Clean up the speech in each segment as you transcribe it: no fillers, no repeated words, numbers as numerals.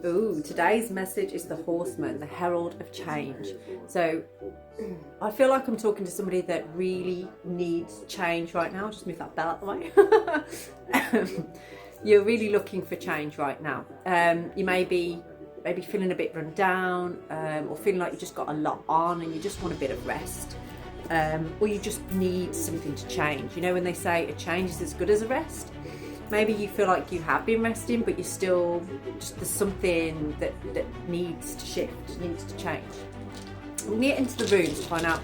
Ooh, today's message is the Horseman, the Herald of Change. So I feel like I'm talking to somebody that really needs change right now. I'll just move that bell out the way. You're really looking for change right now. You may be maybe feeling a bit run down, or feeling like you just got a lot on and you just want a bit of rest. Or you just need something to change. You know when they say a change is as good as a rest? Maybe you feel like you have been resting, but you're still, there's something that needs to shift, needs to change. I'm going to get into the rooms to find out,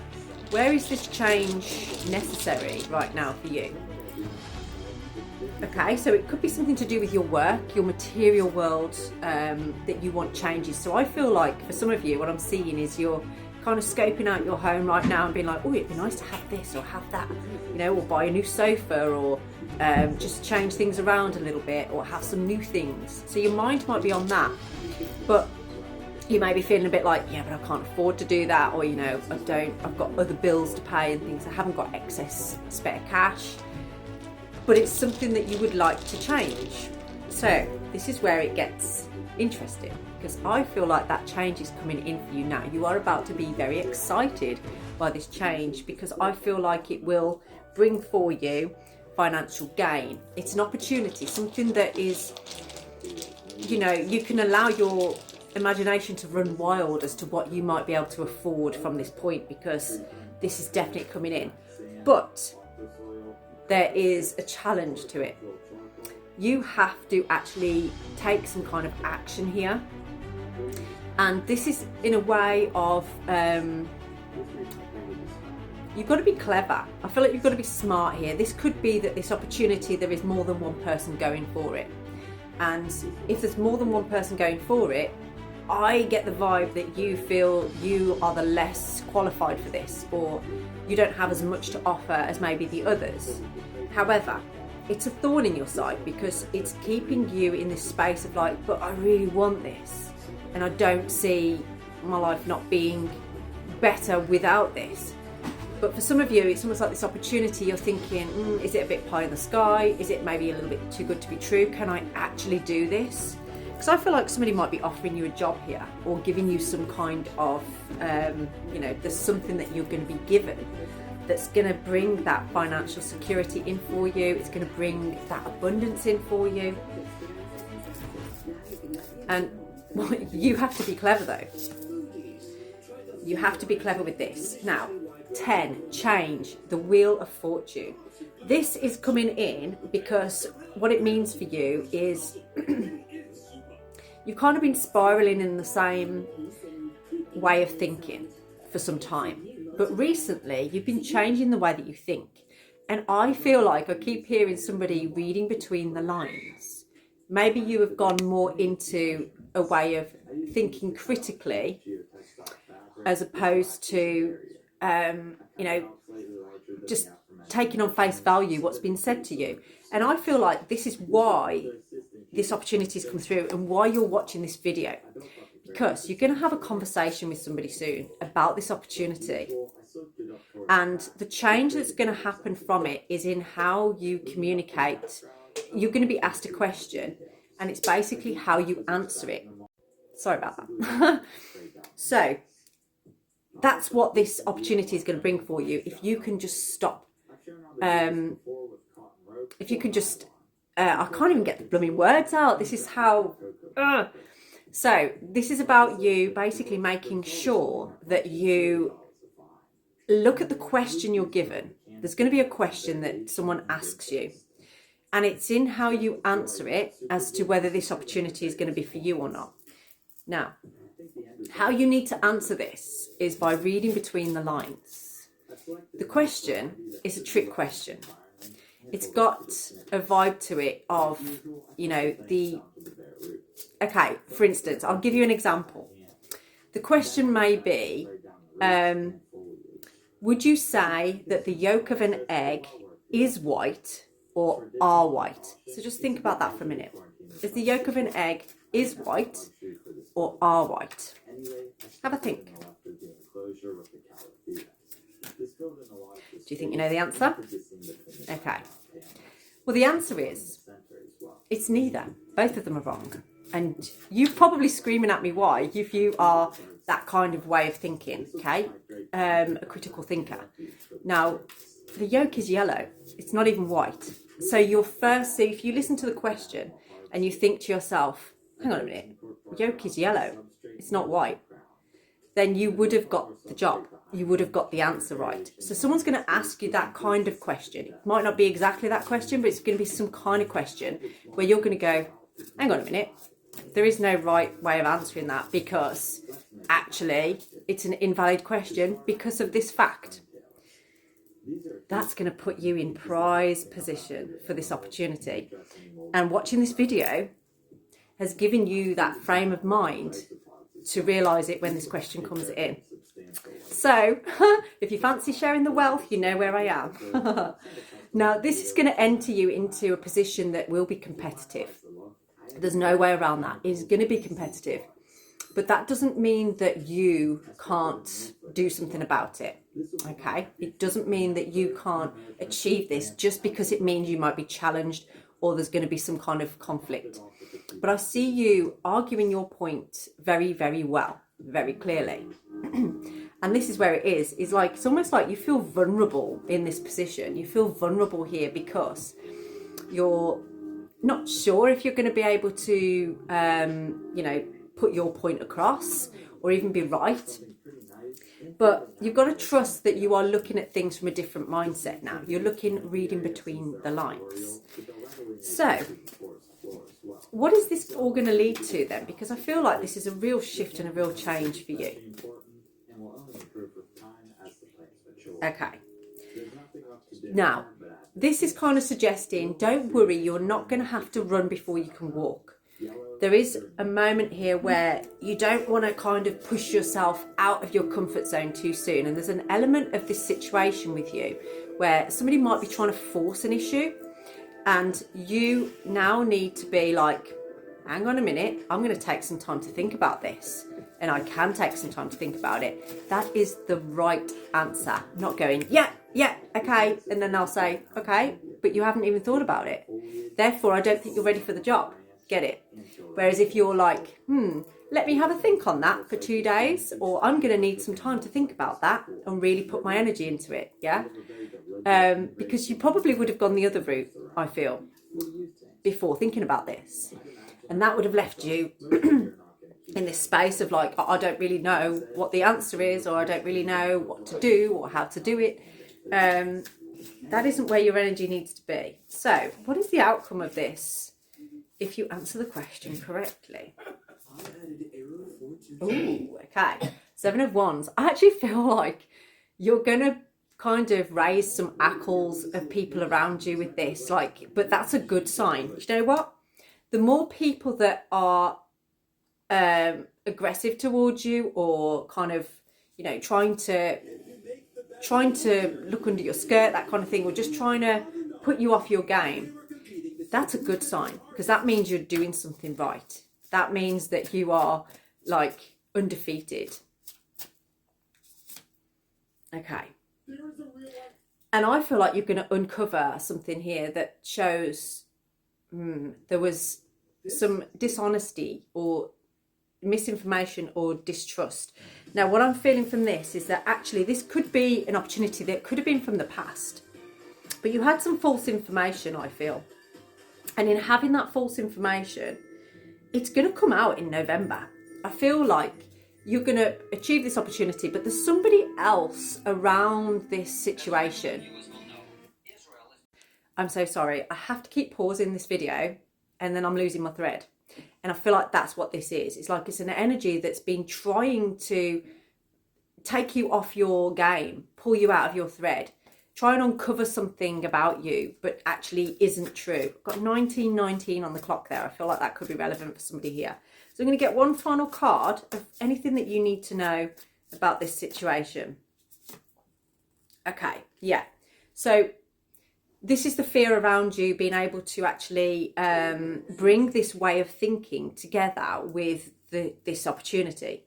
where is this change necessary right now for you? Okay, so it could be something to do with your work, your material world, that you want changes. So I feel like for some of you, what I'm seeing is you're kind of scoping out your home right now and being like, oh, it'd be nice to have this or have that, you know, or buy a new sofa, or just change things around a little bit, or have some new things. So your mind might be on that, but you may be feeling a bit like, yeah, but I can't afford to do that, or, you know, I've got other bills to pay and things. I haven't got excess spare cash, but it's something that you would like to change. So this is where it gets interesting, because I feel like that change is coming in for you now. You are about to be very excited by this change, because I feel like it will bring for you financial gain. It's an opportunity, something that is, you know, you can allow your imagination to run wild as to what you might be able to afford from this point, because this is definitely coming in. But there is a challenge to it. You have to actually take some kind of action here. And this is in a way of, you've got to be clever. I feel like you've got to be smart here. This could be that this opportunity, there is more than one person going for it. And if there's more than one person going for it, I get the vibe that you feel you are the less qualified for this, or you don't have as much to offer as maybe the others. However, it's a thorn in your side, because it's keeping you in this space of like, but I really want this, and I don't see my life not being better without this. But for some of you, it's almost like this opportunity, you're thinking, is it a bit pie in the sky? Is it maybe a little bit too good to be true? Can I actually do this? Because I feel like somebody might be offering you a job here, or giving you some kind of, you know, there's something that you're going to be given that's going to bring that financial security in for you. It's going to bring that abundance in for you. And well, you have to be clever though. You have to be clever with this. Now, 10, change, the wheel of fortune. This is coming in because what it means for you is you've kind of been spiraling in the same way of thinking for some time. But recently, you've been changing the way that you think. And I feel like I keep hearing somebody reading between the lines. Maybe you have gone more into a way of thinking critically, as opposed to, you know, just taking on face value what's been said to you. And I feel like this is why this opportunity has come through, and why you're watching this video. Because you're going to have a conversation with somebody soon about this opportunity, and the change that's going to happen from it is in how you communicate. You're going to be asked a question, and it's basically how you answer it. Sorry about that. So that's what this opportunity is going to bring for you. If you can just stop, if you can just, I can't even get the blooming words out. This is how, So this is about you basically making sure that you look at the question you're given. There's going to be a question that someone asks you, and it's in how you answer it as to whether this opportunity is going to be for you or not. Now, how you need to answer this is by reading between the lines. The question is a trick question. It's got a vibe to it of, you know, okay, for instance, I'll give you an example. The question may be, would you say that the yolk of an egg is white or are white? So just think about that for a minute. Is the yolk of an egg is white or are white? Have a think. Do you think you know the answer? Okay. Well, the answer is, it's neither. Both of them are wrong. And you're probably screaming at me why, if you are that kind of way of thinking, okay? A critical thinker. Now, the yolk is yellow. It's not even white. So if you listen to the question and you think to yourself, hang on a minute, yolk is yellow. It's not white. Then you would have got the job. You would have got the answer right. So someone's going to ask you that kind of question. It might not be exactly that question, but it's going to be some kind of question where you're going to go, hang on a minute, there is no right way of answering that because actually it's an invalid question because of this fact. That's going to put you in prize position for this opportunity. And watching this video has given you that frame of mind to realise it when this question comes in. So, if you fancy sharing the wealth, you know where I am. Now, this is going to enter you into a position that will be competitive. There's no way around that. It's going to be competitive. But that doesn't mean that you can't do something about it. Okay? It doesn't mean that you can't achieve this just because it means you might be challenged or there's going to be some kind of conflict. But I see you arguing your point very, very well, very clearly. And this is where it is like, it's almost like you feel vulnerable in this position. You feel vulnerable here because you're not sure if you're going to be able to, put your point across or even be right. But you've got to trust that you are looking at things from a different mindset now. You're reading between the lines. So, what is this all going to lead to then? Because I feel like this is a real shift and a real change for you. Okay. Now, this is kind of suggesting, don't worry, you're not going to have to run before you can walk. There is a moment here where you don't want to kind of push yourself out of your comfort zone too soon. And there's an element of this situation with you where somebody might be trying to force an issue and you now need to be like, hang on a minute, I'm going to take some time to think about this. And I can take some time to think about it. That is the right answer. Not going, yeah, okay. And then they'll say, okay, but you haven't even thought about it. Therefore, I don't think you're ready for the job. Get it? Whereas if you're like, let me have a think on that for 2 days, or I'm going to need some time to think about that and really put my energy into it, yeah? Because you probably would have gone the other route, I feel, before thinking about this. And that would have left you in this space of like, I don't really know what the answer is, or I don't really know what to do or how to do it. That isn't where your energy needs to be. So what is the outcome of this if you answer the question correctly? Ooh, okay. 7 of Wands. I actually feel like you're going to kind of raise some hackles of people around you with this. But that's a good sign. You know what? The more people that are aggressive towards you or kind of, trying to look under your skirt, that kind of thing, or just trying to put you off your game, that's a good sign, because that means you're doing something right. That means that you are like undefeated. Okay. And I feel like you're going to uncover something here that shows there was some dishonesty or misinformation or distrust. Now, what I'm feeling from this is that actually this could be an opportunity that could have been from the past, but you had some false information, I feel. And in having that false information, it's going to come out in November. I feel like you're going to achieve this opportunity, but there's somebody else around this situation. I'm so sorry. I have to keep pausing this video and then I'm losing my thread. And I feel like that's what this is. It's like it's an energy that's been trying to take you off your game, pull you out of your thread, try and uncover something about you, but actually isn't true. I've got 1919 on the clock there. I feel like that could be relevant for somebody here. So I'm going to get one final card of anything that you need to know about this situation. Okay, yeah. So this is the fear around you being able to actually bring this way of thinking together with this opportunity.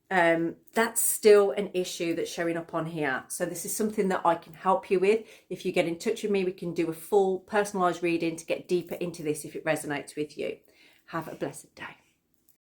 That's still an issue that's showing up on here. So this is something that I can help you with. If you get in touch with me, we can do a full personalised reading to get deeper into this if it resonates with you. Have a blessed day.